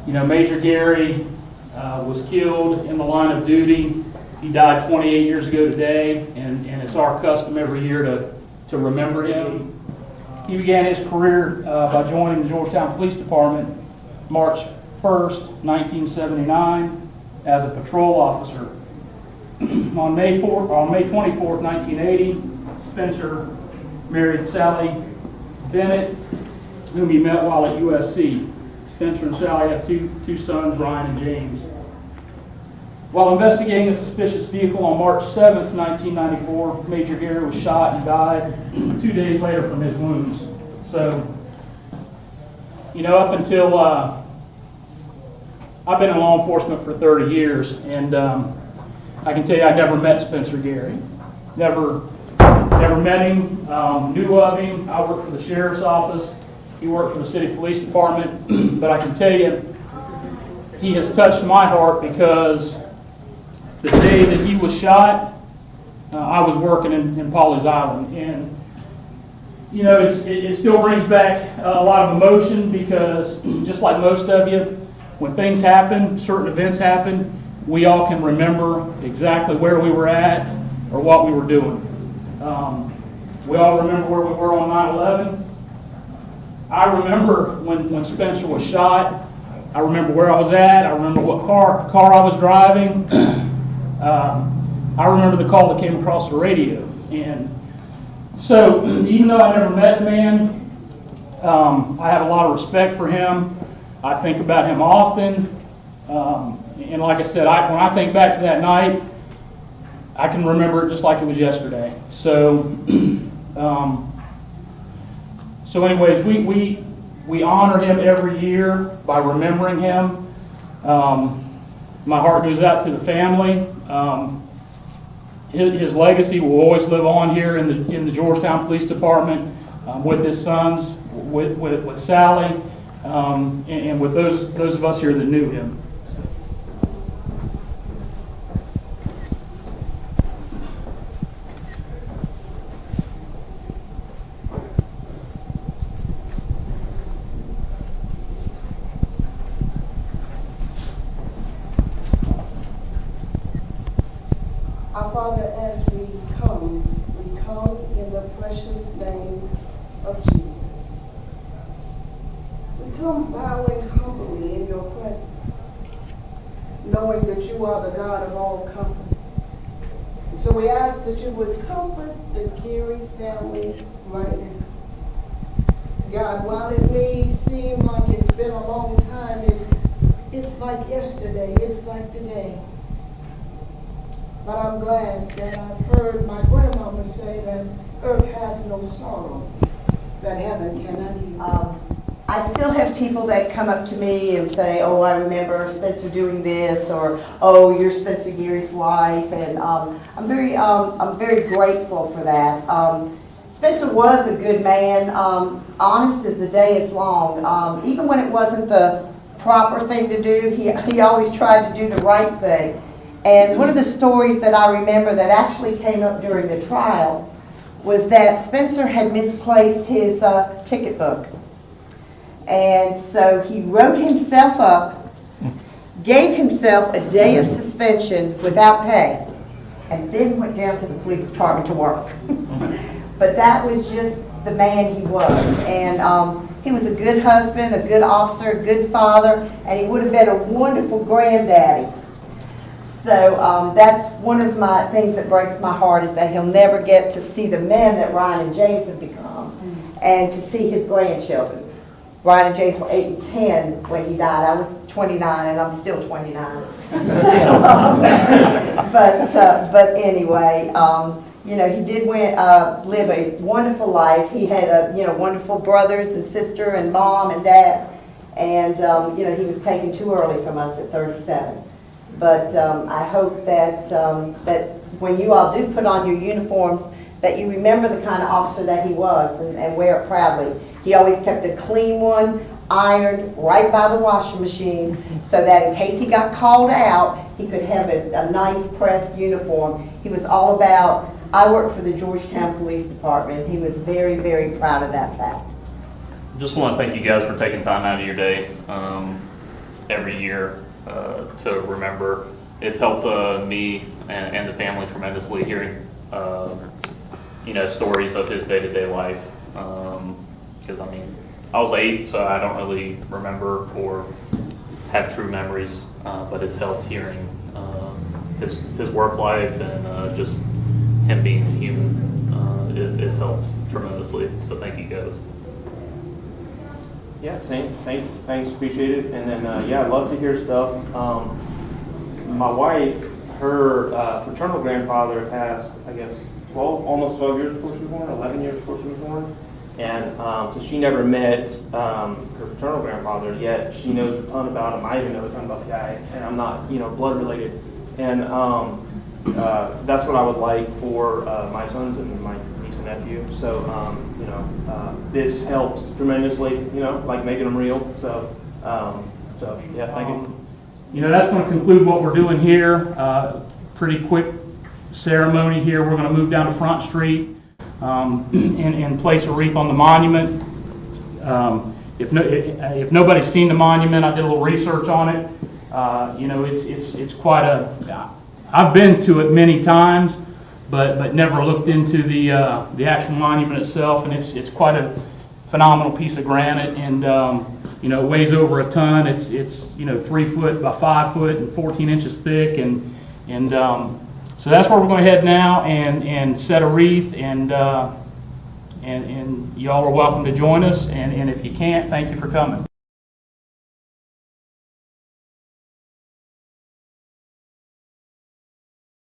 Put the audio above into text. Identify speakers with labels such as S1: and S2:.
S1: Major Guerry was killed in the line of duty. He died 28 years ago today, and it's our custom every year to remember him. He began his career by joining the Georgetown Police Department March 1st, 1979 as a patrol officer. On May 24th, 1980, Spencer married Sally Bennett, whom he met while at USC. Spencer and Sally have two sons, Ryan and James. While investigating a suspicious vehicle on March 7th, 1994, Major Guerry was shot and died 2 days later from his wounds. So, up until I've been in law enforcement for 30 years, and I can tell you I never met Spencer Guerry. Never met him, knew of him. I worked for the sheriff's office. He worked for the city police department. But I can tell you, he has touched my heart because the day that he was shot, I was working in Pawleys Island. And, it still brings back a lot of emotion because just like most of you, when things happen, certain events happen, we all can remember exactly where we were at or what we were doing. We all remember where we were on 9/11. I remember when Spencer was shot. I remember where I was at. I remember what car I was driving. I remember the call that came across the radio. And so, even though I never met the man, I have a lot of respect for him. I think about him often. And like I said, when I think back to that night, I can remember it just like it was yesterday. So, anyways, we honor him every year by remembering him. My heart goes out to the family. His legacy will always live on here in the Georgetown Police Department with his sons, with Sally, and with those of us here that knew him.
S2: Our Father, as we come in the precious name of Jesus. We come bowing humbly in your presence, knowing that you are the God of all comfort. And so we ask that you would comfort the Guerry family right now. God, while it may seem like it's been a long time, it's like yesterday, it's like today. But I'm glad that I've heard my grandmama say that earth has no sorrow that heaven cannot heal.
S3: I still have people that come up to me and say, oh, I remember Spencer doing this, or oh, you're Spencer Guerry's wife, and I'm very grateful for that. Spencer was a good man, honest as the day is long. Even when it wasn't the proper thing to do, he always tried to do the right thing. And one of the stories that I remember that actually came up during the trial was that Spencer had misplaced his ticket book. And so he wrote himself up, gave himself a day of suspension without pay, and then went down to the police department to work. But that was just the man he was. And he was a good husband, a good officer, a good father, and he would have been a wonderful granddaddy. So that's one of my things that breaks my heart, is that he'll never get to see the men that Ryan and James have become, and to see his grandchildren. Ryan and James were 8 and 10 when he died. I was 29, and I'm still 29. But anyway, he did live a wonderful life. He had wonderful brothers and sister and mom and dad, and he was taken too early from us at 37. But I hope that that when you all do put on your uniforms, that you remember the kind of officer that he was, and wear it proudly. He always kept a clean one, ironed right by the washing machine, so that in case he got called out, he could have a nice pressed uniform. He was all about, I work for the Georgetown Police Department. He was very, very proud of that fact.
S4: Just want to thank you guys for taking time out of your day. every year to remember. It's helped me and the family tremendously hearing, stories of his day-to-day life. Because I mean, I was 8, so I don't really remember or have true memories, but it's helped hearing his work life and just him being human. It's helped tremendously. So thank you guys.
S5: Yeah, same. Thanks, appreciate it. And then, yeah, I love to hear stuff. My wife, her paternal grandfather passed, I guess, almost 12 years before she was born, 11 years before she was born. And so she never met her paternal grandfather, yet she knows a ton about him. I even know a ton about the guy, and I'm not, blood related. And that's what I would like for my sons and my niece and nephew. So, this helps tremendously, like making them real. So yeah, thank you.
S1: That's going to conclude what we're doing here. Pretty quick ceremony here. We're going to move down to Front Street and place a wreath on the monument. If nobody's seen the monument, I did a little research on it. It's quite a. I've been to it many times, but never looked into the actual monument itself, and it's quite a phenomenal piece of granite, and it weighs over a ton. It's 3 foot by 5 foot and 14 inches thick, and so that's where we're going to head now and set a wreath, and y'all are welcome to join us, and if you can't, thank you for coming.